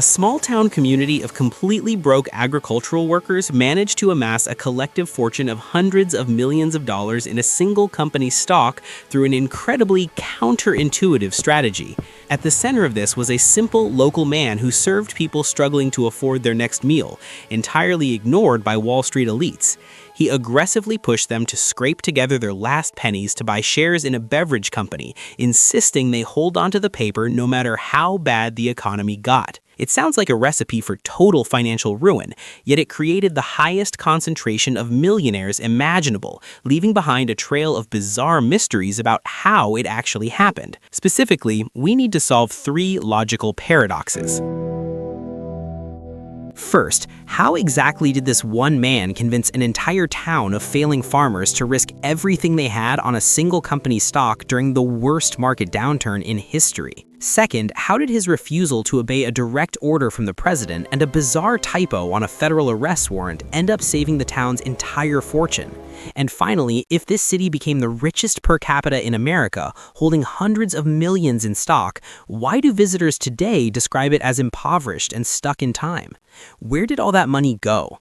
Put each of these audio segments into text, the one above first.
A small-town community of completely broke agricultural workers managed to amass a collective fortune of hundreds of millions of dollars in a single company's stock through an incredibly counterintuitive strategy. At the center of this was a simple local man who served people struggling to afford their next meal, entirely ignored by Wall Street elites. He aggressively pushed them to scrape together their last pennies to buy shares in a beverage company, insisting they hold onto the paper no matter how bad the economy got. It sounds like a recipe for total financial ruin, yet it created the highest concentration of millionaires imaginable, leaving behind a trail of bizarre mysteries about how it actually happened. Specifically, we need to solve 3 logical paradoxes. First, how exactly did this one man convince an entire town of failing farmers to risk everything they had on a single company's stock during the worst market downturn in history? Second, how did his refusal to obey a direct order from the president and a bizarre typo on a federal arrest warrant end up saving the town's entire fortune? And finally, if this city became the richest per capita in America, holding hundreds of millions in stock, why do visitors today describe it as impoverished and stuck in time? Where did all that money go?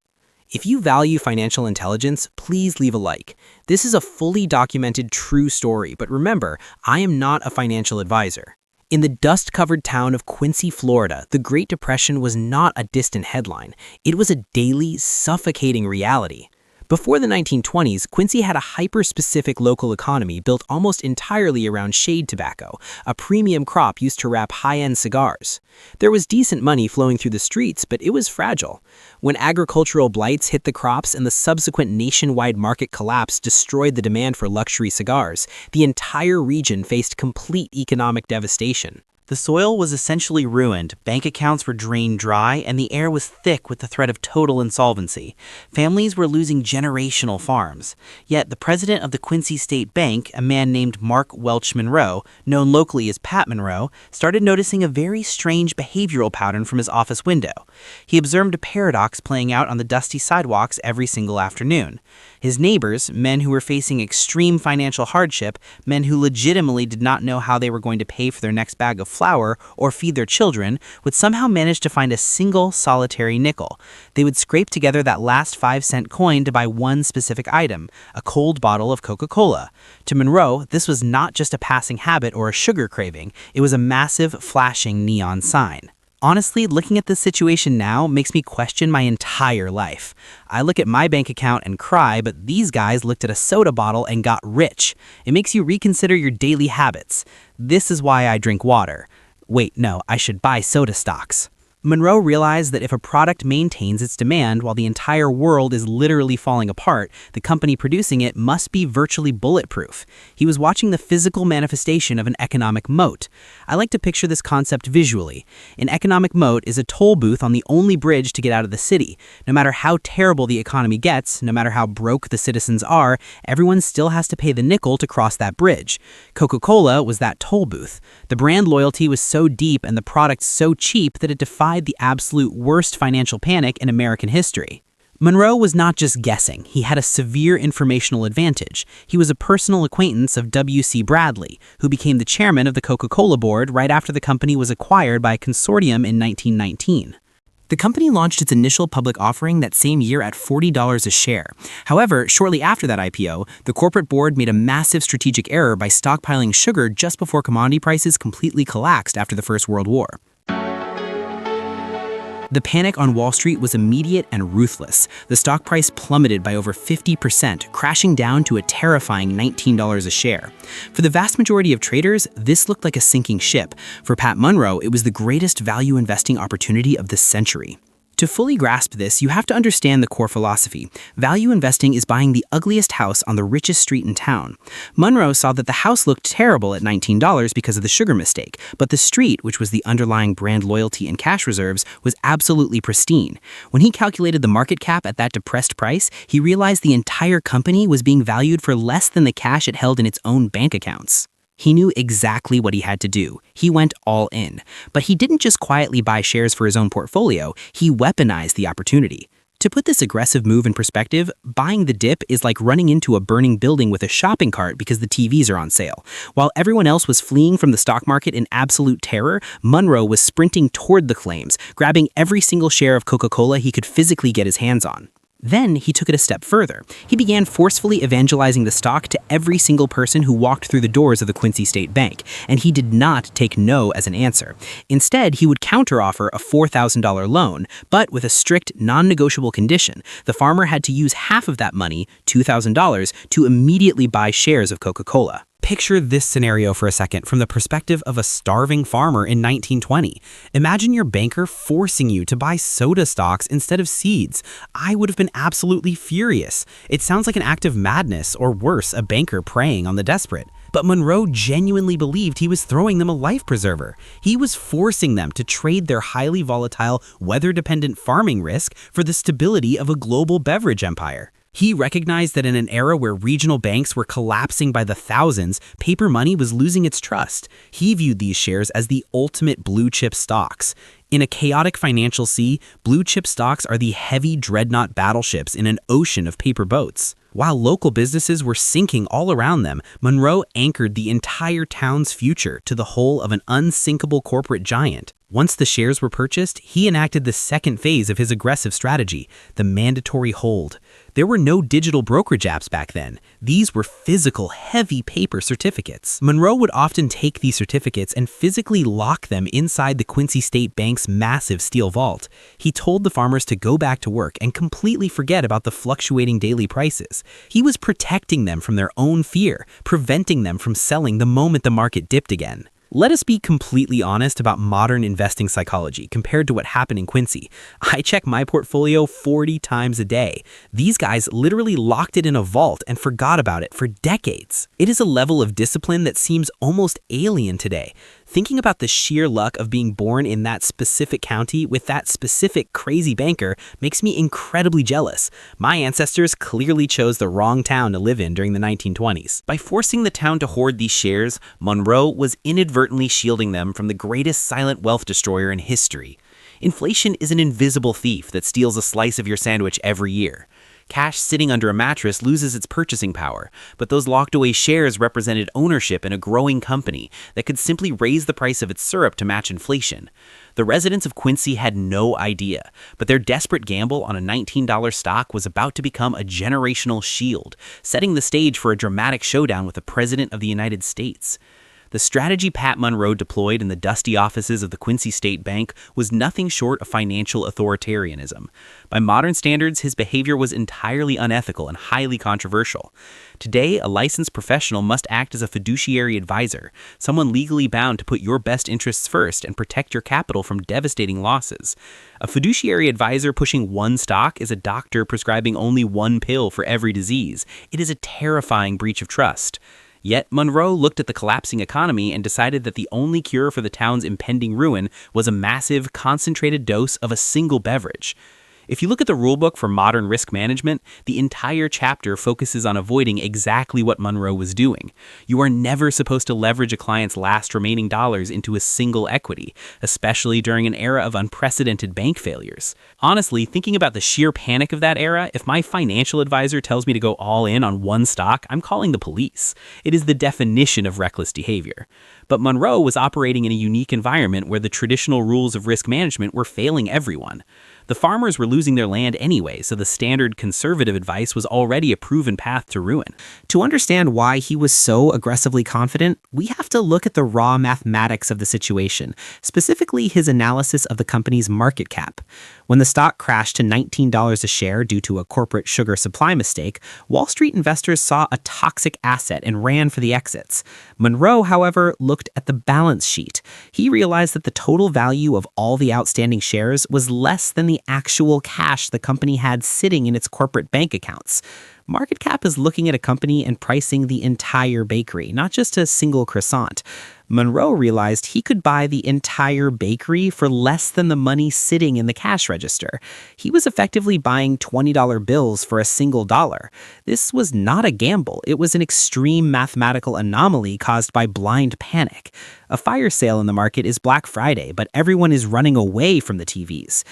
If you value financial intelligence, please leave a like. This is a fully documented true story, but remember, I am not a financial advisor. In the dust-covered town of Quincy, Florida, the Great Depression was not a distant headline. It was a daily, suffocating reality. Before the 1920s, Quincy had a hyper-specific local economy built almost entirely around shade tobacco, a premium crop used to wrap high-end cigars. There was decent money flowing through the streets, but it was fragile. When agricultural blights hit the crops and the subsequent nationwide market collapse destroyed the demand for luxury cigars, the entire region faced complete economic devastation. The soil was essentially ruined, bank accounts were drained dry, and the air was thick with the threat of total insolvency. Families were losing generational farms. Yet the president of the Quincy State Bank, a man named Mark Welch Munroe, known locally as Pat Munroe, started noticing a very strange behavioral pattern from his office window. He observed a paradox playing out on the dusty sidewalks every single afternoon. His neighbors, men who were facing extreme financial hardship, men who legitimately did not know how they were going to pay for their next bag of flour or feed their children, would somehow manage to find a single solitary nickel. They would scrape together that last 5-cent coin to buy one specific item, a cold bottle of Coca-Cola. To Munroe, this was not just a passing habit or a sugar craving, it was a massive, flashing neon sign. Honestly, looking at this situation now makes me question my entire life. I look at my bank account and cry, but these guys looked at a soda bottle and got rich. It makes you reconsider your daily habits. This is why I drink water. Wait, no, I should buy soda stocks. Munroe realized that if a product maintains its demand while the entire world is literally falling apart, the company producing it must be virtually bulletproof. He was watching the physical manifestation of an economic moat. I like to picture this concept visually. An economic moat is a toll booth on the only bridge to get out of the city. No matter how terrible the economy gets, no matter how broke the citizens are, everyone still has to pay the nickel to cross that bridge. Coca-Cola was that toll booth. The brand loyalty was so deep and the product so cheap that it defied the absolute worst financial panic in American history. Munroe was not just guessing, he had a severe informational advantage. He was a personal acquaintance of W.C. Bradley, who became the chairman of the Coca-Cola board right after the company was acquired by a consortium in 1919. The company launched its initial public offering that same year at $40 a share. However, shortly after that IPO, the corporate board made a massive strategic error by stockpiling sugar just before commodity prices completely collapsed after the First World War. The panic on Wall Street was immediate and ruthless. The stock price plummeted by over 50%, crashing down to a terrifying $19 a share. For the vast majority of traders, this looked like a sinking ship. For Pat Munroe, it was the greatest value investing opportunity of the century. To fully grasp this, you have to understand the core philosophy. Value investing is buying the ugliest house on the richest street in town. Munroe saw that the house looked terrible at $19 because of the sugar mistake, but the street, which was the underlying brand loyalty and cash reserves, was absolutely pristine. When he calculated the market cap at that depressed price, he realized the entire company was being valued for less than the cash it held in its own bank accounts. He knew exactly what he had to do. He went all in. But he didn't just quietly buy shares for his own portfolio, he weaponized the opportunity. To put this aggressive move in perspective, buying the dip is like running into a burning building with a shopping cart because the TVs are on sale. While everyone else was fleeing from the stock market in absolute terror, Munroe was sprinting toward the flames, grabbing every single share of Coca-Cola he could physically get his hands on. Then he took it a step further. He began forcefully evangelizing the stock to every single person who walked through the doors of the Quincy State Bank, and he did not take no as an answer. Instead, he would counteroffer a $4,000 loan, but with a strict, non-negotiable condition. The farmer had to use half of that money, $2,000, to immediately buy shares of Coca-Cola. Picture this scenario for a second from the perspective of a starving farmer in 1920. Imagine your banker forcing you to buy soda stocks instead of seeds. I would have been absolutely furious. It sounds like an act of madness, or worse, a banker preying on the desperate. But Munroe genuinely believed he was throwing them a life preserver. He was forcing them to trade their highly volatile, weather-dependent farming risk for the stability of a global beverage empire. He recognized that in an era where regional banks were collapsing by the thousands, paper money was losing its trust. He viewed these shares as the ultimate blue-chip stocks. In a chaotic financial sea, blue-chip stocks are the heavy dreadnought battleships in an ocean of paper boats. While local businesses were sinking all around them, Munroe anchored the entire town's future to the hull of an unsinkable corporate giant. Once the shares were purchased, he enacted the second phase of his aggressive strategy, the mandatory hold. There were no digital brokerage apps back then. These were physical, heavy paper certificates. Munroe would often take these certificates and physically lock them inside the Quincy State Bank's massive steel vault. He told the farmers to go back to work and completely forget about the fluctuating daily prices. He was protecting them from their own fear, preventing them from selling the moment the market dipped again. Let us be completely honest about modern investing psychology compared to what happened in Quincy. I check my portfolio 40 times a day. These guys literally locked it in a vault and forgot about it for decades. It is a level of discipline that seems almost alien today. Thinking about the sheer luck of being born in that specific county with that specific crazy banker makes me incredibly jealous. My ancestors clearly chose the wrong town to live in during the 1920s. By forcing the town to hoard these shares, Munroe was inadvertently shielding them from the greatest silent wealth destroyer in history. Inflation is an invisible thief that steals a slice of your sandwich every year. Cash sitting under a mattress loses its purchasing power, but those locked-away shares represented ownership in a growing company that could simply raise the price of its syrup to match inflation. The residents of Quincy had no idea, but their desperate gamble on a $19 stock was about to become a generational shield, setting the stage for a dramatic showdown with the President of the United States. The strategy Pat Munroe deployed in the dusty offices of the Quincy State Bank was nothing short of financial authoritarianism. By modern standards, his behavior was entirely unethical and highly controversial. Today, a licensed professional must act as a fiduciary advisor, someone legally bound to put your best interests first and protect your capital from devastating losses. A fiduciary advisor pushing one stock is a doctor prescribing only one pill for every disease. It is a terrifying breach of trust. Yet Munroe looked at the collapsing economy and decided that the only cure for the town's impending ruin was a massive, concentrated dose of a single beverage. If you look at the rulebook for modern risk management, the entire chapter focuses on avoiding exactly what Munroe was doing. You are never supposed to leverage a client's last remaining dollars into a single equity, especially during an era of unprecedented bank failures. Honestly, thinking about the sheer panic of that era, if my financial advisor tells me to go all in on one stock, I'm calling the police. It is the definition of reckless behavior. But Munroe was operating in a unique environment where the traditional rules of risk management were failing everyone. The farmers were losing their land anyway, so the standard conservative advice was already a proven path to ruin. To understand why he was so aggressively confident, we have to look at the raw mathematics of the situation, specifically his analysis of the company's market cap. When the stock crashed to $19 a share due to a corporate sugar supply mistake, Wall Street investors saw a toxic asset and ran for the exits. Munroe, however, looked at the balance sheet. He realized that the total value of all the outstanding shares was less than the actual cash the company had sitting in its corporate bank accounts. Market cap is looking at a company and pricing the entire bakery, not just a single croissant. Munroe realized he could buy the entire bakery for less than the money sitting in the cash register. He was effectively buying $20 bills for a single dollar. This was not a gamble. It was an extreme mathematical anomaly caused by blind panic. A fire sale in the market is Black Friday, but everyone is running away from the TVs.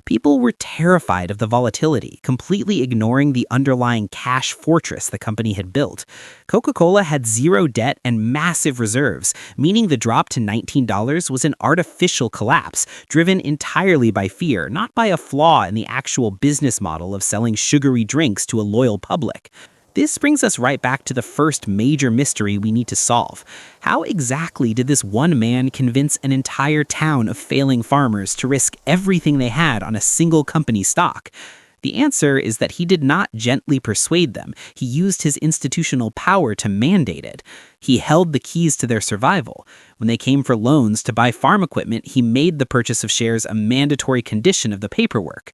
People were terrified of the volatility, completely ignoring the underlying cash fortress the company had built. Coca-Cola had zero debt and massive reserves, meaning the drop to $19 was an artificial collapse, driven entirely by fear, not by a flaw in the actual business model of selling sugary drinks to a loyal public. This brings us right back to the first major mystery we need to solve. How exactly did this one man convince an entire town of failing farmers to risk everything they had on a single company stock? The answer is that he did not gently persuade them. He used his institutional power to mandate it. He held the keys to their survival. When they came for loans to buy farm equipment, he made the purchase of shares a mandatory condition of the paperwork.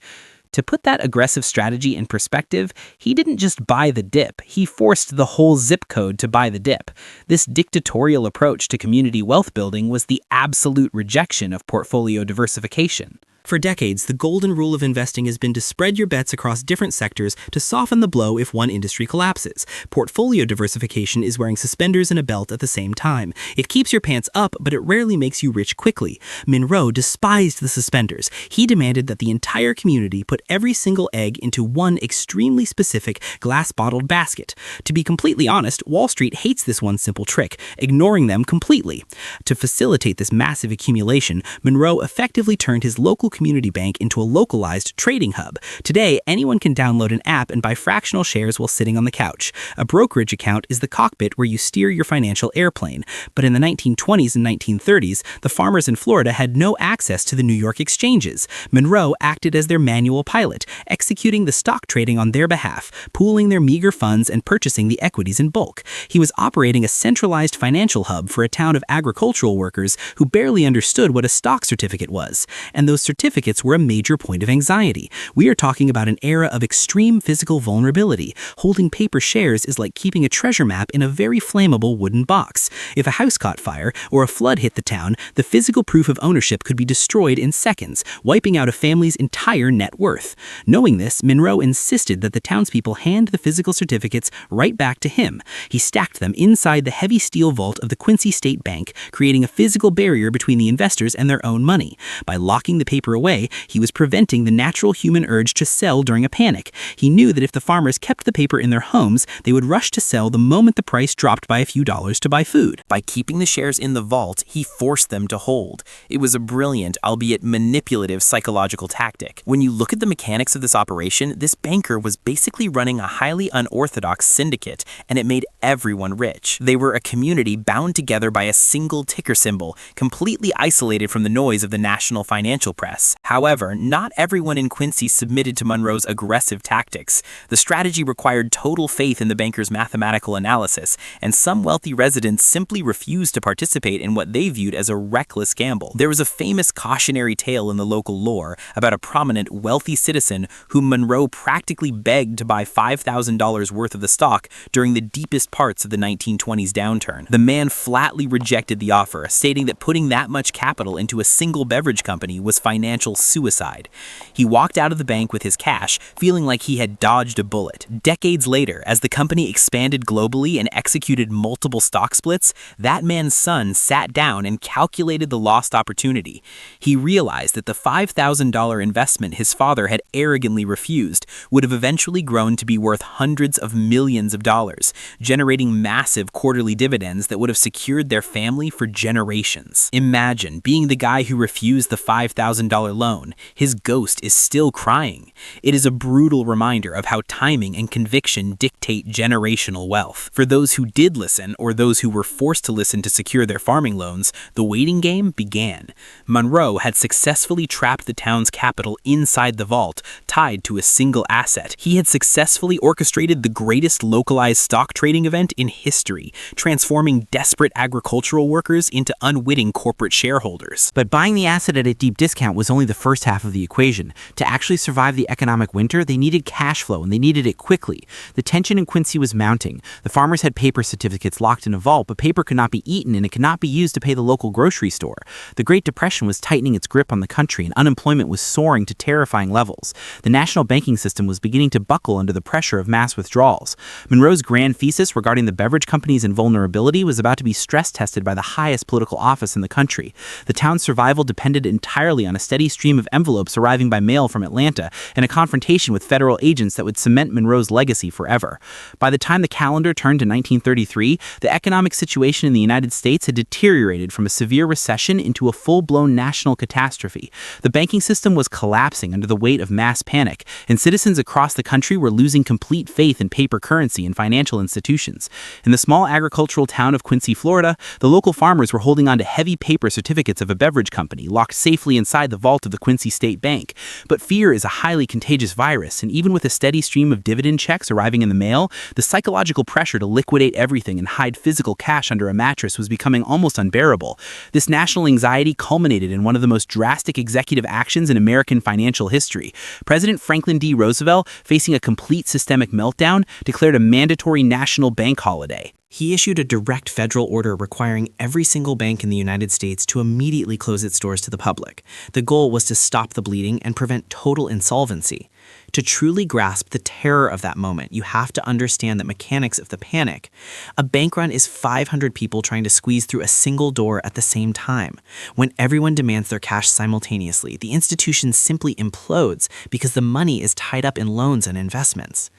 To put that aggressive strategy in perspective, he didn't just buy the dip, he forced the whole zip code to buy the dip. This dictatorial approach to community wealth building was the absolute rejection of portfolio diversification. For decades, the golden rule of investing has been to spread your bets across different sectors to soften the blow if one industry collapses. Portfolio diversification is wearing suspenders and a belt at the same time. It keeps your pants up, but it rarely makes you rich quickly. Munroe despised the suspenders. He demanded that the entire community put every single egg into one extremely specific glass-bottled basket. To be completely honest, Wall Street hates this one simple trick, ignoring them completely. To facilitate this massive accumulation, Munroe effectively turned his local community bank into a localized trading hub. Today, anyone can download an app and buy fractional shares while sitting on the couch. A brokerage account is the cockpit where you steer your financial airplane. But in the 1920s and 1930s, the farmers in Florida had no access to the New York exchanges. Munroe acted as their manual pilot, executing the stock trading on their behalf, pooling their meager funds and purchasing the equities in bulk. He was operating a centralized financial hub for a town of agricultural workers who barely understood what a stock certificate was. And those certificates were a major point of anxiety. We are talking about an era of extreme physical vulnerability. Holding paper shares is like keeping a treasure map in a very flammable wooden box. If a house caught fire or a flood hit the town, the physical proof of ownership could be destroyed in seconds, wiping out a family's entire net worth. Knowing this, Munroe insisted that the townspeople hand the physical certificates right back to him. He stacked them inside the heavy steel vault of the Quincy State Bank, creating a physical barrier between the investors and their own money. By locking the paper away, he was preventing the natural human urge to sell during a panic. He knew that if the farmers kept the paper in their homes, they would rush to sell the moment the price dropped by a few dollars to buy food. By keeping the shares in the vault, he forced them to hold. It was a brilliant, albeit manipulative, psychological tactic. When you look at the mechanics of this operation, this banker was basically running a highly unorthodox syndicate, and it made everyone rich. They were a community bound together by a single ticker symbol, completely isolated from the noise of the national financial press. However, not everyone in Quincy submitted to Munroe's aggressive tactics. The strategy required total faith in the banker's mathematical analysis, and some wealthy residents simply refused to participate in what they viewed as a reckless gamble. There was a famous cautionary tale in the local lore about a prominent, wealthy citizen whom Munroe practically begged to buy $5,000 worth of the stock during the deepest parts of the 1920s downturn. The man flatly rejected the offer, stating that putting that much capital into a single beverage company was financial suicide. He walked out of the bank with his cash, feeling like he had dodged a bullet. Decades later, as the company expanded globally and executed multiple stock splits, that man's son sat down and calculated the lost opportunity. He realized that the $5,000 investment his father had arrogantly refused would have eventually grown to be worth hundreds of millions of dollars, generating massive quarterly dividends that would have secured their family for generations. Imagine being the guy who refused the $5,000 loan. His ghost is still crying. It is a brutal reminder of how timing and conviction dictate generational wealth. For those who did listen, or those who were forced to listen to secure their farming loans, the waiting game began. Munroe had successfully trapped the town's capital inside the vault, tied to a single asset. He had successfully orchestrated the greatest localized stock trading event in history, transforming desperate agricultural workers into unwitting corporate shareholders. But buying the asset at a deep discount was only the first half of the equation. To actually survive the economic winter, they needed cash flow, and they needed it quickly. The tension in Quincy was mounting. The farmers had paper certificates locked in a vault, but paper could not be eaten, and it could not be used to pay the local grocery store. The Great Depression was tightening its grip on the country, and unemployment was soaring to terrifying levels. The national banking system was beginning to buckle under the pressure of mass withdrawals. Munroe's grand thesis regarding the beverage company's invulnerability was about to be stress-tested by the highest political office in the country. The town's survival depended entirely on a steady steady stream of envelopes arriving by mail from Atlanta and a confrontation with federal agents that would cement Monroe's legacy forever. By the time the calendar turned to 1933, the economic situation in the United States had deteriorated from a severe recession into a full-blown national catastrophe. The banking system was collapsing under the weight of mass panic, and citizens across the country were losing complete faith in paper currency and financial institutions. In the small agricultural town of Quincy, Florida, the local farmers were holding on to heavy paper certificates of a beverage company locked safely inside the vault of the Quincy State Bank. But fear is a highly contagious virus, and even with a steady stream of dividend checks arriving in the mail, the psychological pressure to liquidate everything and hide physical cash under a mattress was becoming almost unbearable. This national anxiety culminated in one of the most drastic executive actions in American financial history. President Franklin D. Roosevelt, facing a complete systemic meltdown, declared a mandatory national bank holiday. He issued a direct federal order requiring every single bank in the United States to immediately close its doors to the public. The goal was to stop the bleeding and prevent total insolvency. To truly grasp the terror of that moment, you have to understand the mechanics of the panic. A bank run is 500 people trying to squeeze through a single door at the same time. When everyone demands their cash simultaneously, the institution simply implodes because the money is tied up in loans and investments.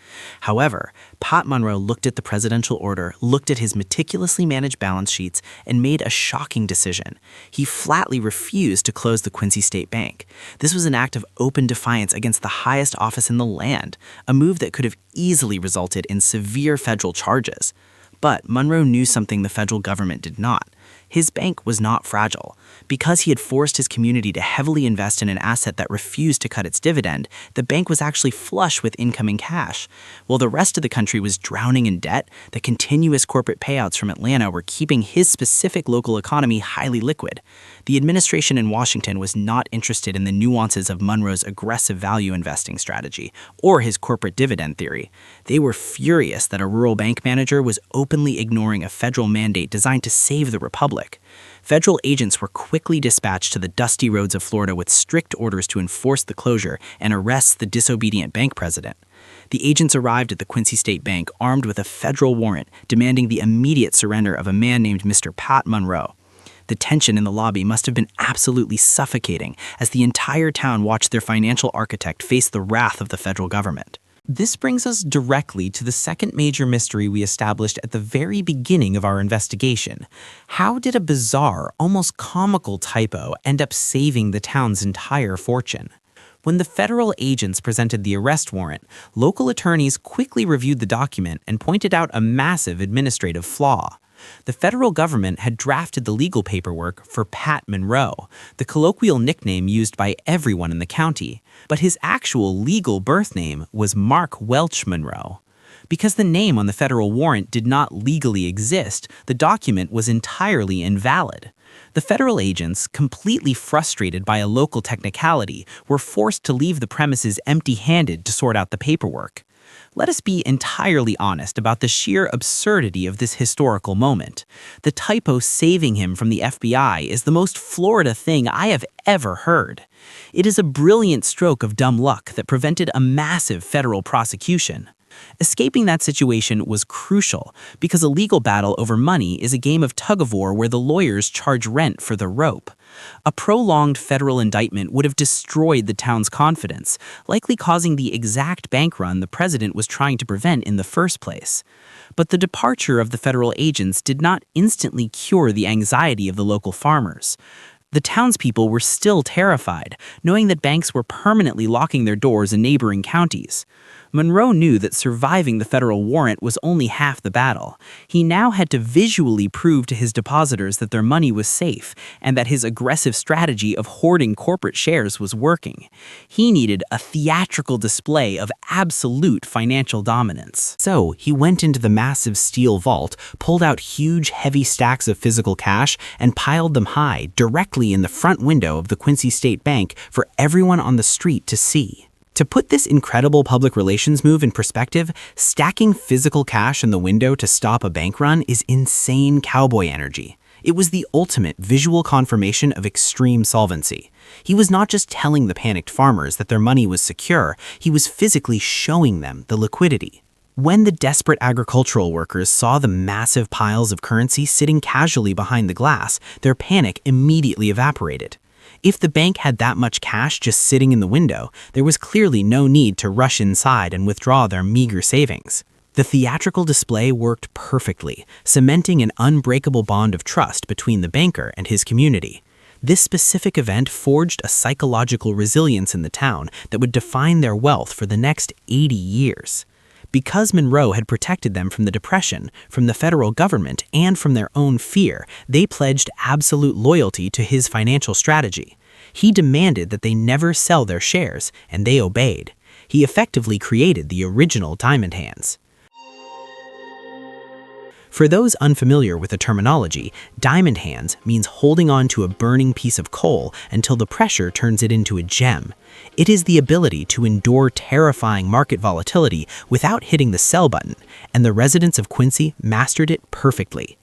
However, Pat Munroe looked at the presidential order, looked at his meticulously managed balance sheets, and made a shocking decision. He flatly refused to close the Quincy State Bank. This was an act of open defiance against the highest office in the land, a move that could have easily resulted in severe federal charges. But Munroe knew something the federal government did not. His bank was not fragile. Because he had forced his community to heavily invest in an asset that refused to cut its dividend, the bank was actually flush with incoming cash. While the rest of the country was drowning in debt, the continuous corporate payouts from Atlanta were keeping his specific local economy highly liquid. The administration in Washington was not interested in the nuances of Munroe's aggressive value investing strategy or his corporate dividend theory. They were furious that a rural bank manager was openly ignoring a federal mandate designed to save the republic. Federal agents were quickly dispatched to the dusty roads of Florida with strict orders to enforce the closure and arrest the disobedient bank president. The agents arrived at the Quincy State Bank armed with a federal warrant demanding the immediate surrender of a man named Mr. Pat Munroe. The tension in the lobby must have been absolutely suffocating as the entire town watched their financial architect face the wrath of the federal government. This brings us directly to the second major mystery we established at the very beginning of our investigation. How did a bizarre, almost comical typo end up saving the town's entire fortune? When the federal agents presented the arrest warrant, local attorneys quickly reviewed the document and pointed out a massive administrative flaw. The federal government had drafted the legal paperwork for Pat Munroe, the colloquial nickname used by everyone in the county, but his actual legal birth name was Mark Welch Munroe. Because the name on the federal warrant did not legally exist, the document was entirely invalid. The federal agents, completely frustrated by a local technicality, were forced to leave the premises empty-handed to sort out the paperwork. Let us be entirely honest about the sheer absurdity of this historical moment. The typo saving him from the FBI is the most Florida thing I have ever heard. It is a brilliant stroke of dumb luck that prevented a massive federal prosecution. Escaping that situation was crucial because a legal battle over money is a game of tug-of-war where the lawyers charge rent for the rope. A prolonged federal indictment would have destroyed the town's confidence, likely causing the exact bank run the president was trying to prevent in the first place. But the departure of the federal agents did not instantly cure the anxiety of the local farmers. The townspeople were still terrified, knowing that banks were permanently locking their doors in neighboring counties. Munroe knew that surviving the federal warrant was only half the battle. He now had to visually prove to his depositors that their money was safe and that his aggressive strategy of hoarding corporate shares was working. He needed a theatrical display of absolute financial dominance. So he went into the massive steel vault, pulled out huge, heavy stacks of physical cash, and piled them high, directly in the front window of the Quincy State Bank for everyone on the street to see. To put this incredible public relations move in perspective, stacking physical cash in the window to stop a bank run is insane cowboy energy. It was the ultimate visual confirmation of extreme solvency. He was not just telling the panicked farmers that their money was secure, he was physically showing them the liquidity. When the desperate agricultural workers saw the massive piles of currency sitting casually behind the glass, their panic immediately evaporated. If the bank had that much cash just sitting in the window, there was clearly no need to rush inside and withdraw their meager savings. The theatrical display worked perfectly, cementing an unbreakable bond of trust between the banker and his community. This specific event forged a psychological resilience in the town that would define their wealth for the next 80 years. Because Munroe had protected them from the Depression, from the federal government, and from their own fear, they pledged absolute loyalty to his financial strategy. He demanded that they never sell their shares, and they obeyed. He effectively created the original diamond hands. For those unfamiliar with the terminology, diamond hands means holding on to a burning piece of coal until the pressure turns it into a gem. It is the ability to endure terrifying market volatility without hitting the sell button, and the residents of Quincy mastered it perfectly.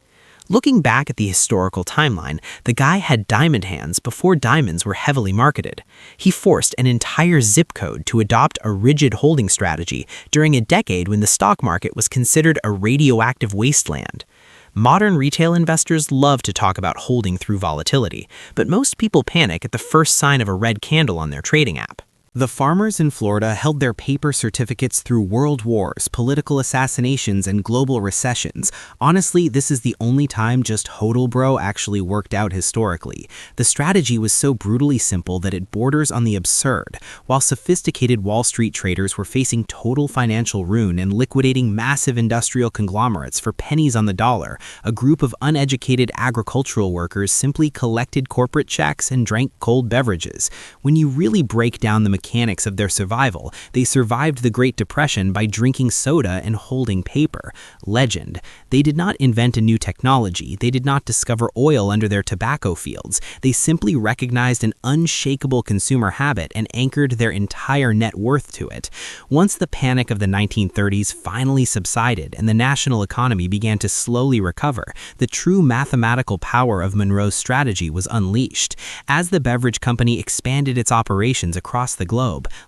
Looking back at the historical timeline, the guy had diamond hands before diamonds were heavily marketed. He forced an entire zip code to adopt a rigid holding strategy during a decade when the stock market was considered a radioactive wasteland. Modern retail investors love to talk about holding through volatility, but most people panic at the first sign of a red candle on their trading app. The farmers in Florida held their paper certificates through world wars, political assassinations, and global recessions. Honestly, this is the only time just hodl bro actually worked out historically. The strategy was so brutally simple that it borders on the absurd. While sophisticated Wall Street traders were facing total financial ruin and liquidating massive industrial conglomerates for pennies on the dollar, a group of uneducated agricultural workers simply collected corporate checks and drank cold beverages. When you really break down the mechanics of their survival, they survived the Great Depression by drinking soda and holding paper. Legend. They did not invent a new technology. They did not discover oil under their tobacco fields. They simply recognized an unshakable consumer habit and anchored their entire net worth to it. Once the panic of the 1930s finally subsided and the national economy began to slowly recover, the true mathematical power of Munroe's strategy was unleashed. As the beverage company expanded its operations across the globe,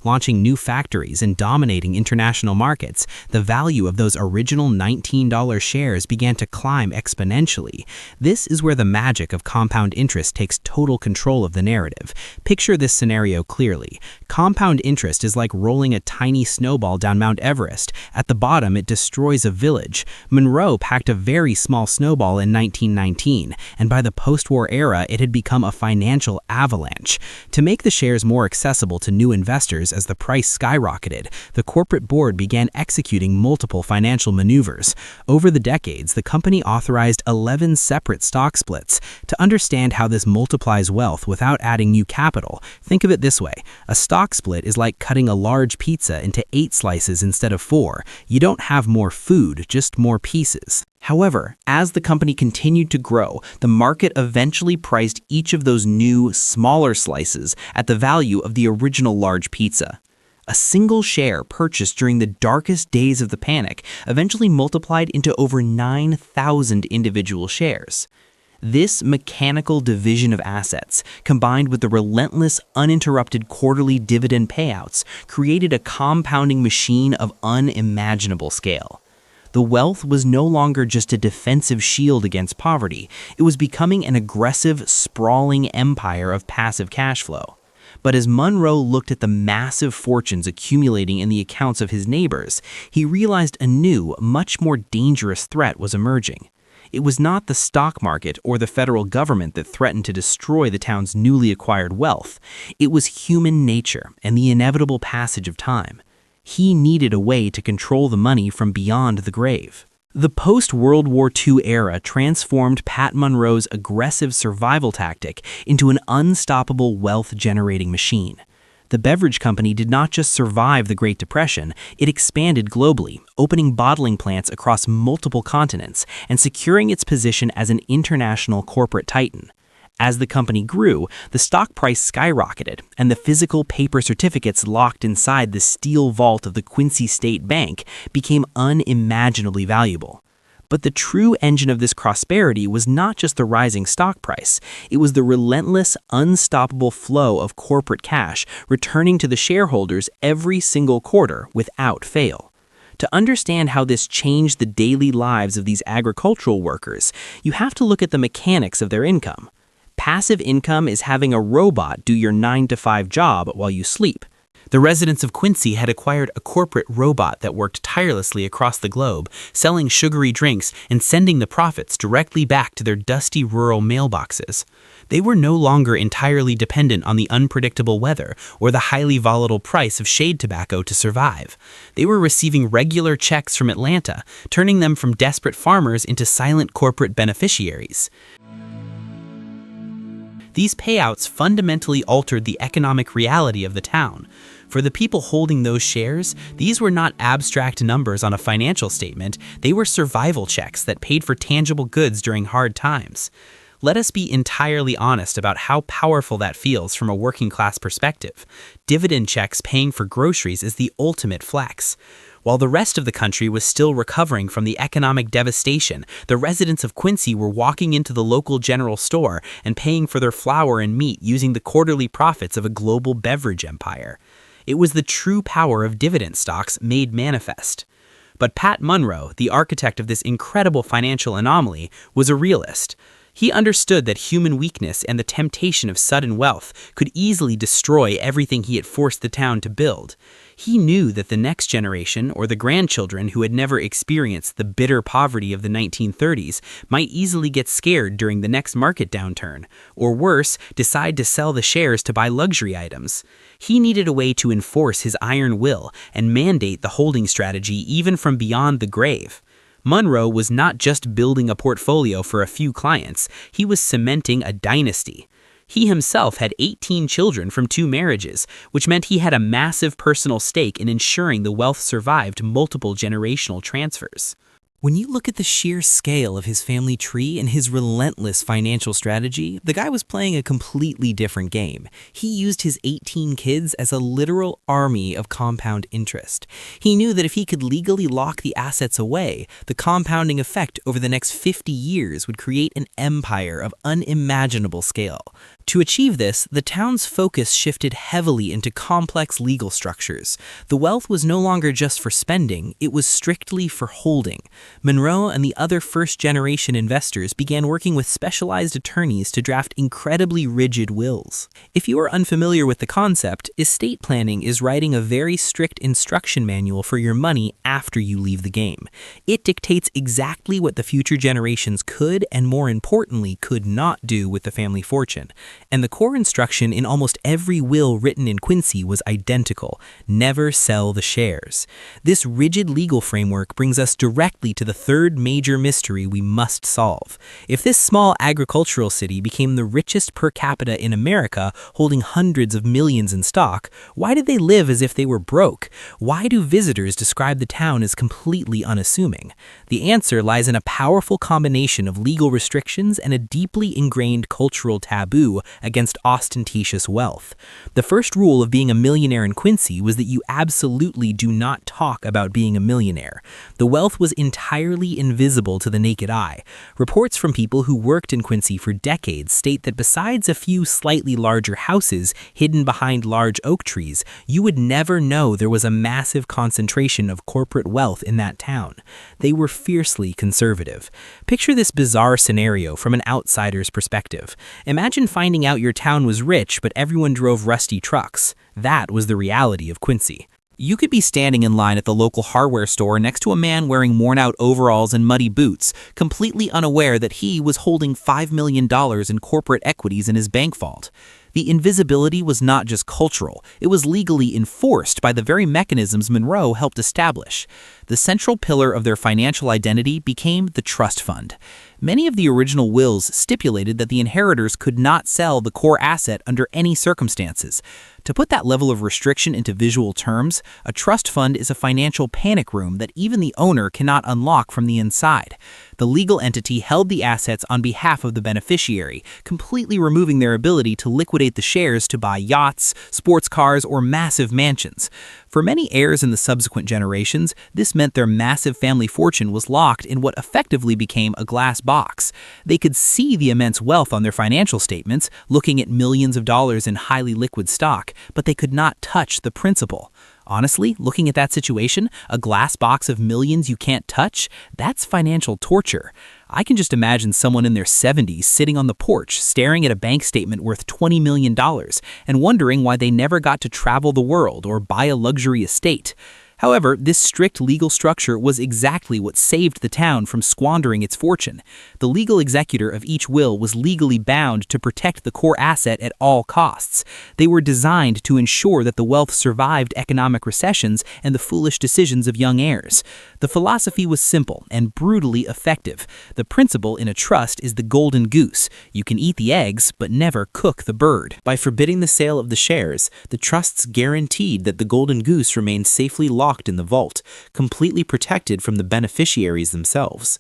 launching new factories and dominating international markets, the value of those original $19 shares began to climb exponentially. This is where the magic of compound interest takes total control of the narrative. Picture this scenario clearly. Compound interest is like rolling a tiny snowball down Mount Everest. At the bottom, it destroys a village. Munroe packed a very small snowball in 1919, and by the post-war era, it had become a financial avalanche. To make the shares more accessible to new investors as the price skyrocketed, the corporate board began executing multiple financial maneuvers. Over the decades, the company authorized 11 separate stock splits. To understand how this multiplies wealth without adding new capital, think of it this way. A stock split is like cutting a large pizza into 8 slices instead of 4. You don't have more food, just more pieces. However, as the company continued to grow, the market eventually priced each of those new, smaller slices at the value of the original large pizza. A single share purchased during the darkest days of the panic eventually multiplied into over 9,000 individual shares. This mechanical division of assets, combined with the relentless, uninterrupted quarterly dividend payouts, created a compounding machine of unimaginable scale. The wealth was no longer just a defensive shield against poverty. It was becoming an aggressive, sprawling empire of passive cash flow. But as Munroe looked at the massive fortunes accumulating in the accounts of his neighbors, he realized a new, much more dangerous threat was emerging. It was not the stock market or the federal government that threatened to destroy the town's newly acquired wealth. It was human nature and the inevitable passage of time. He needed a way to control the money from beyond the grave. The post-World War II era transformed Pat Munroe's aggressive survival tactic into an unstoppable wealth-generating machine. The beverage company did not just survive the Great Depression, it expanded globally, opening bottling plants across multiple continents and securing its position as an international corporate titan. As the company grew, the stock price skyrocketed, and the physical paper certificates locked inside the steel vault of the Quincy State Bank became unimaginably valuable. But the true engine of this prosperity was not just the rising stock price. It was the relentless, unstoppable flow of corporate cash returning to the shareholders every single quarter without fail. To understand how this changed the daily lives of these agricultural workers, you have to look at the mechanics of their income. Passive income is having a robot do your 9 to 5 job while you sleep. The residents of Quincy had acquired a corporate robot that worked tirelessly across the globe, selling sugary drinks and sending the profits directly back to their dusty rural mailboxes. They were no longer entirely dependent on the unpredictable weather or the highly volatile price of shade tobacco to survive. They were receiving regular checks from Atlanta, turning them from desperate farmers into silent corporate beneficiaries. These payouts fundamentally altered the economic reality of the town. For the people holding those shares, these were not abstract numbers on a financial statement, they were survival checks that paid for tangible goods during hard times. Let us be entirely honest about how powerful that feels from a working class perspective. Dividend checks paying for groceries is the ultimate flex. While the rest of the country was still recovering from the economic devastation, the residents of Quincy were walking into the local general store and paying for their flour and meat using the quarterly profits of a global beverage empire. It was the true power of dividend stocks made manifest. But Pat Munroe, the architect of this incredible financial anomaly, was a realist. He understood that human weakness and the temptation of sudden wealth could easily destroy everything he had forced the town to build. He knew that the next generation, or the grandchildren who had never experienced the bitter poverty of the 1930s, might easily get scared during the next market downturn, or worse, decide to sell the shares to buy luxury items. He needed a way to enforce his iron will and mandate the holding strategy even from beyond the grave. Munroe was not just building a portfolio for a few clients, he was cementing a dynasty. He himself had 18 children from 2 marriages, which meant he had a massive personal stake in ensuring the wealth survived multiple generational transfers. When you look at the sheer scale of his family tree and his relentless financial strategy, the guy was playing a completely different game. He used his 18 kids as a literal army of compound interest. He knew that if he could legally lock the assets away, the compounding effect over the next 50 years would create an empire of unimaginable scale. To achieve this, the town's focus shifted heavily into complex legal structures. The wealth was no longer just for spending, it was strictly for holding. Munroe and the other first-generation investors began working with specialized attorneys to draft incredibly rigid wills. If you are unfamiliar with the concept, estate planning is writing a very strict instruction manual for your money after you leave the game. It dictates exactly what the future generations could and, more importantly, could not do with the family fortune. And the core instruction in almost every will written in Quincy was identical: never sell the shares. This rigid legal framework brings us directly to the third major mystery we must solve. If this small agricultural city became the richest per capita in America, holding hundreds of millions in stock, why did they live as if they were broke? Why do visitors describe the town as completely unassuming? The answer lies in a powerful combination of legal restrictions and a deeply ingrained cultural taboo against ostentatious wealth. The first rule of being a millionaire in Quincy was that you absolutely do not talk about being a millionaire. The wealth was entirely invisible to the naked eye. Reports from people who worked in Quincy for decades state that besides a few slightly larger houses hidden behind large oak trees, you would never know there was a massive concentration of corporate wealth in that town. They were fiercely conservative. Picture this bizarre scenario from an outsider's perspective. Imagine finding out your town was rich, but everyone drove rusty trucks. That was the reality of Quincy. You could be standing in line at the local hardware store next to a man wearing worn-out overalls and muddy boots, completely unaware that he was holding $5 million in corporate equities in his bank vault. The invisibility was not just cultural, it was legally enforced by the very mechanisms Munroe helped establish. The central pillar of their financial identity became the trust fund. Many of the original wills stipulated that the inheritors could not sell the core asset under any circumstances. To put that level of restriction into visual terms, a trust fund is a financial panic room that even the owner cannot unlock from the inside. The legal entity held the assets on behalf of the beneficiary, completely removing their ability to liquidate the shares to buy yachts, sports cars, or massive mansions. For many heirs in the subsequent generations, this meant their massive family fortune was locked in what effectively became a glass box. They could see the immense wealth on their financial statements, looking at millions of dollars in highly liquid stock, but they could not touch the principal. Honestly, looking at that situation, a glass box of millions you can't touch, that's financial torture. I can just imagine someone in their 70s sitting on the porch staring at a bank statement worth $20 million and wondering why they never got to travel the world or buy a luxury estate. However, this strict legal structure was exactly what saved the town from squandering its fortune. The legal executor of each will was legally bound to protect the core asset at all costs. They were designed to ensure that the wealth survived economic recessions and the foolish decisions of young heirs. The philosophy was simple and brutally effective. The principle in a trust is the golden goose. You can eat the eggs, but never cook the bird. By forbidding the sale of the shares, the trusts guaranteed that the golden goose remained safely locked in the vault, completely protected from the beneficiaries themselves.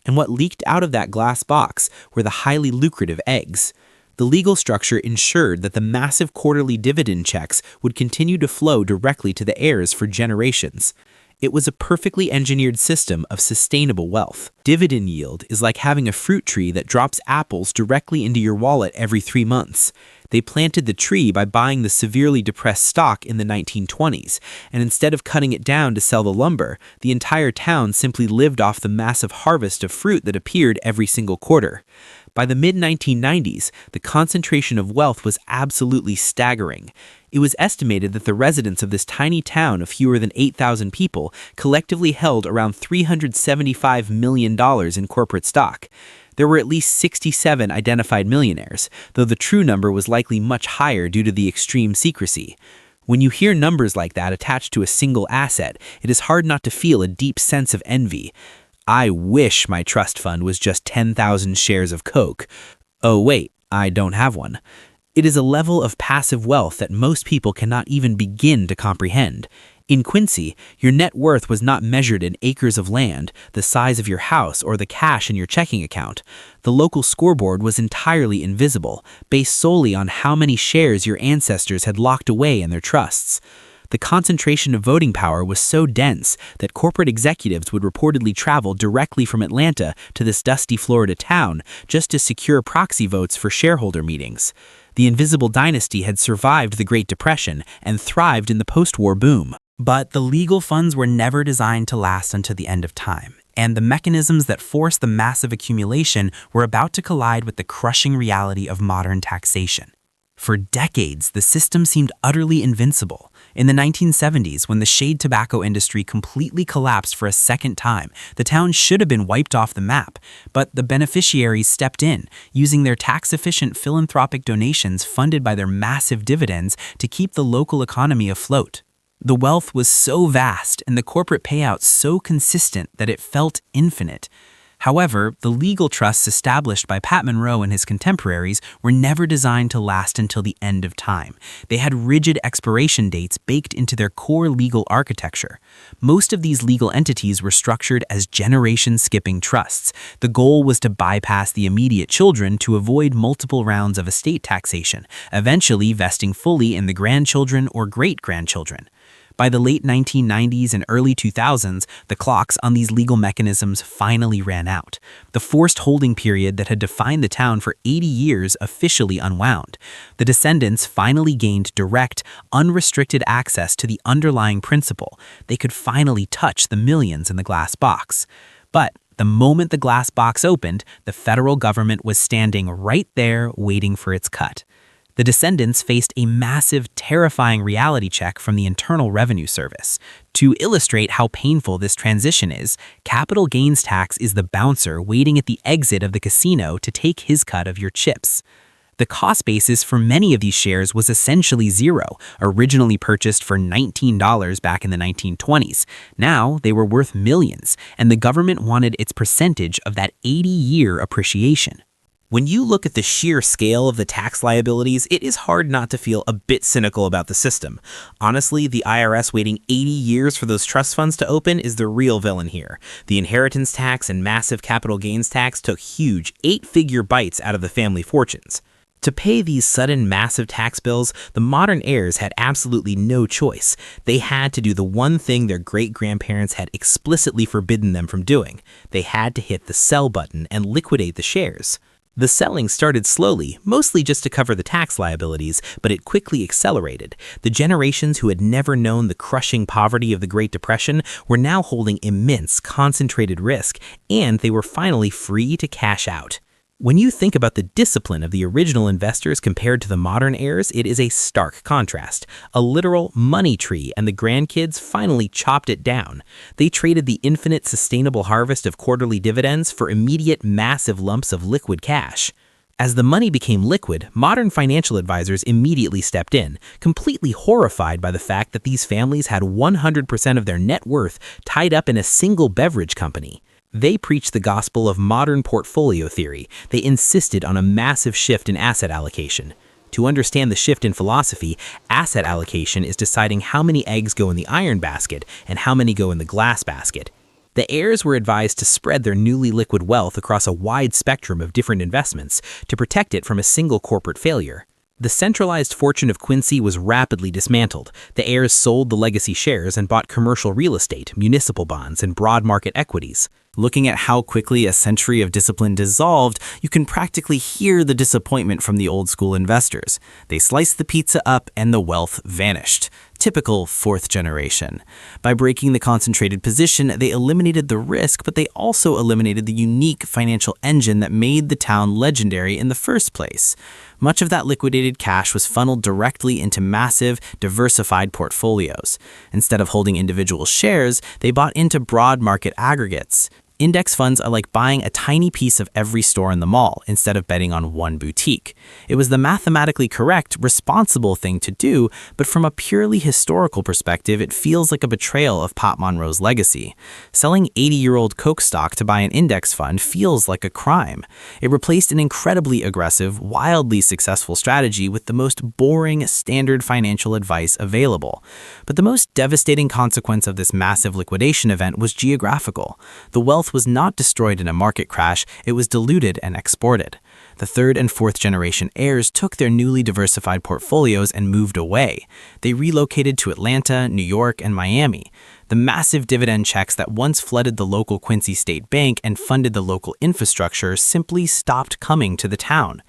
And what leaked out of that glass box were the highly lucrative eggs. The legal structure ensured that the massive quarterly dividend checks would continue to flow directly to the heirs for generations. It was a perfectly engineered system of sustainable wealth. Dividend yield is like having a fruit tree that drops apples directly into your wallet every 3 months. They planted the tree by buying the severely depressed stock in the 1920s, and instead of cutting it down to sell the lumber, the entire town simply lived off the massive harvest of fruit that appeared every single quarter. By the mid-1990s, the concentration of wealth was absolutely staggering. It was estimated that the residents of this tiny town of fewer than 8,000 people collectively held around $375 million in corporate stock. There were at least 67 identified millionaires, though the true number was likely much higher due to the extreme secrecy. When you hear numbers like that attached to a single asset, it is hard not to feel a deep sense of envy. I wish my trust fund was just 10,000 shares of Coke. Oh wait, I don't have one. It is a level of passive wealth that most people cannot even begin to comprehend. In Quincy, your net worth was not measured in acres of land, the size of your house, or the cash in your checking account. The local scoreboard was entirely invisible, based solely on how many shares your ancestors had locked away in their trusts. The concentration of voting power was so dense that corporate executives would reportedly travel directly from Atlanta to this dusty Florida town just to secure proxy votes for shareholder meetings. The invisible dynasty had survived the Great Depression and thrived in the post-war boom. But the legal funds were never designed to last until the end of time, and the mechanisms that forced the massive accumulation were about to collide with the crushing reality of modern taxation. For decades, the system seemed utterly invincible. In the 1970s, when the shade tobacco industry completely collapsed for a second time, the town should have been wiped off the map, but the beneficiaries stepped in, using their tax-efficient philanthropic donations funded by their massive dividends to keep the local economy afloat. The wealth was so vast and the corporate payouts so consistent that it felt infinite. However, the legal trusts established by Pat Munroe and his contemporaries were never designed to last until the end of time. They had rigid expiration dates baked into their core legal architecture. Most of these legal entities were structured as generation-skipping trusts. The goal was to bypass the immediate children to avoid multiple rounds of estate taxation, eventually vesting fully in the grandchildren or great-grandchildren. By the late 1990s and early 2000s, the clocks on these legal mechanisms finally ran out. The forced holding period that had defined the town for 80 years officially unwound. The descendants finally gained direct, unrestricted access to the underlying principle. They could finally touch the millions in the glass box. But the moment the glass box opened, the federal government was standing right there waiting for its cut. The descendants faced a massive, terrifying reality check from the Internal Revenue Service. To illustrate how painful this transition is, capital gains tax is the bouncer waiting at the exit of the casino to take his cut of your chips. The cost basis for many of these shares was essentially zero, originally purchased for $19 back in the 1920s. Now they were worth millions, and the government wanted its percentage of that 80-year appreciation. When you look at the sheer scale of the tax liabilities, it is hard not to feel a bit cynical about the system. Honestly, the IRS waiting 80 years for those trust funds to open is the real villain here. The inheritance tax and massive capital gains tax took huge 8-figure bites out of the family fortunes. To pay these sudden massive tax bills, the modern heirs had absolutely no choice. They had to do the one thing their great-grandparents had explicitly forbidden them from doing. They had to hit the sell button and liquidate the shares. The selling started slowly, mostly just to cover the tax liabilities, but it quickly accelerated. The generations who had never known the crushing poverty of the Great Depression were now holding immense, concentrated risk, and they were finally free to cash out. When you think about the discipline of the original investors compared to the modern heirs, it is a stark contrast. A literal money tree, and the grandkids finally chopped it down. They traded the infinite sustainable harvest of quarterly dividends for immediate massive lumps of liquid cash. As the money became liquid, modern financial advisors immediately stepped in, completely horrified by the fact that these families had 100% of their net worth tied up in a single beverage company. They preached the gospel of modern portfolio theory. They insisted on a massive shift in asset allocation. To understand the shift in philosophy, asset allocation is deciding how many eggs go in the iron basket and how many go in the glass basket. The heirs were advised to spread their newly liquid wealth across a wide spectrum of different investments to protect it from a single corporate failure. The centralized fortune of Quincy was rapidly dismantled. The heirs sold the legacy shares and bought commercial real estate, municipal bonds, and broad market equities. Looking at how quickly a century of discipline dissolved, you can practically hear the disappointment from the old school investors. They sliced the pizza up and the wealth vanished. Typical fourth generation. By breaking the concentrated position, they eliminated the risk, but they also eliminated the unique financial engine that made the town legendary in the first place. Much of that liquidated cash was funneled directly into massive, diversified portfolios. Instead of holding individual shares, they bought into broad market aggregates. Index funds are like buying a tiny piece of every store in the mall instead of betting on one boutique. It was the mathematically correct, responsible thing to do, but from a purely historical perspective, it feels like a betrayal of Pat Munroe's legacy. Selling 80-year-old Coke stock to buy an index fund feels like a crime. It replaced an incredibly aggressive, wildly successful strategy with the most boring, standard financial advice available. But the most devastating consequence of this massive liquidation event was geographical. The wealth was not destroyed in a market crash, it was diluted and exported. The third and fourth generation heirs took their newly diversified portfolios and moved away. They relocated to Atlanta, New York, and Miami. The massive dividend checks that once flooded the local Quincy State Bank and funded the local infrastructure simply stopped coming to the town.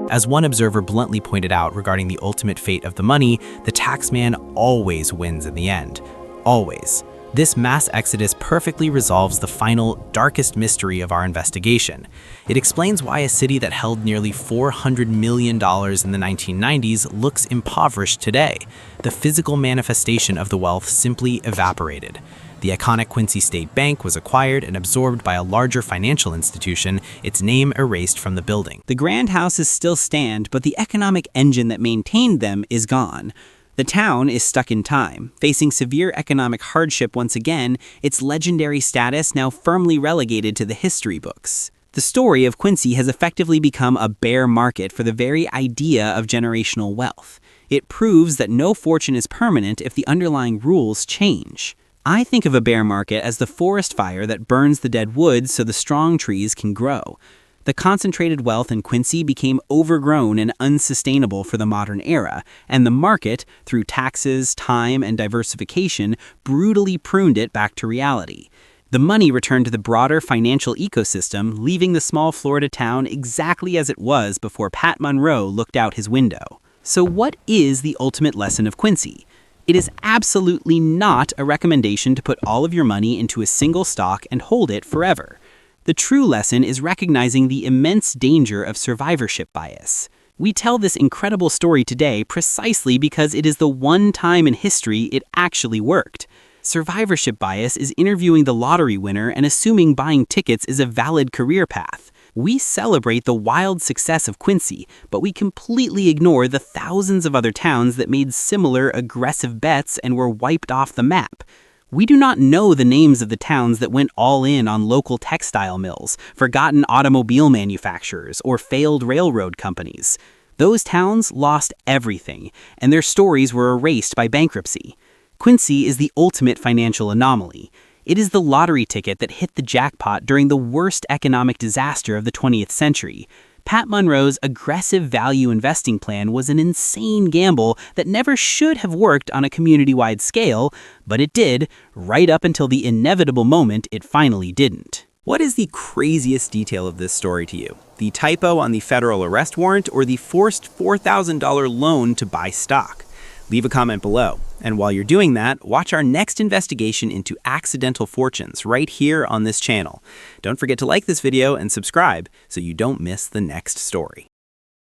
As one observer bluntly pointed out regarding the ultimate fate of the money, the taxman always wins in the end. Always. This mass exodus perfectly resolves the final, darkest mystery of our investigation. It explains why a city that held nearly $400 million in the 1990s looks impoverished today. The physical manifestation of the wealth simply evaporated. The iconic Quincy State Bank was acquired and absorbed by a larger financial institution, its name erased from the building. The grand houses still stand, but the economic engine that maintained them is gone. The town is stuck in time, facing severe economic hardship once again, its legendary status now firmly relegated to the history books. The story of Quincy has effectively become a bear market for the very idea of generational wealth. It proves that no fortune is permanent if the underlying rules change. I think of a bear market as the forest fire that burns the dead woods so the strong trees can grow. The concentrated wealth in Quincy became overgrown and unsustainable for the modern era, and the market, through taxes, time, and diversification, brutally pruned it back to reality. The money returned to the broader financial ecosystem, leaving the small Florida town exactly as it was before Pat Munroe looked out his window. So what is the ultimate lesson of Quincy? It is absolutely not a recommendation to put all of your money into a single stock and hold it forever. The true lesson is recognizing the immense danger of survivorship bias. We tell this incredible story today precisely because it is the one time in history it actually worked. Survivorship bias is interviewing the lottery winner and assuming buying tickets is a valid career path. We celebrate the wild success of Quincy, but we completely ignore the thousands of other towns that made similar aggressive bets and were wiped off the map. We do not know the names of the towns that went all in on local textile mills, forgotten automobile manufacturers, or failed railroad companies. Those towns lost everything, and their stories were erased by bankruptcy. Quincy is the ultimate financial anomaly. It is the lottery ticket that hit the jackpot during the worst economic disaster of the 20th century. Pat Munroe's aggressive value investing plan was an insane gamble that never should have worked on a community-wide scale, but it did, right up until the inevitable moment it finally didn't. What is the craziest detail of this story to you? The typo on the federal arrest warrant or the forced $4,000 loan to buy stock? Leave a comment below. And while you're doing that, watch our next investigation into accidental fortunes right here on this channel. Don't forget to like this video and subscribe so you don't miss the next story.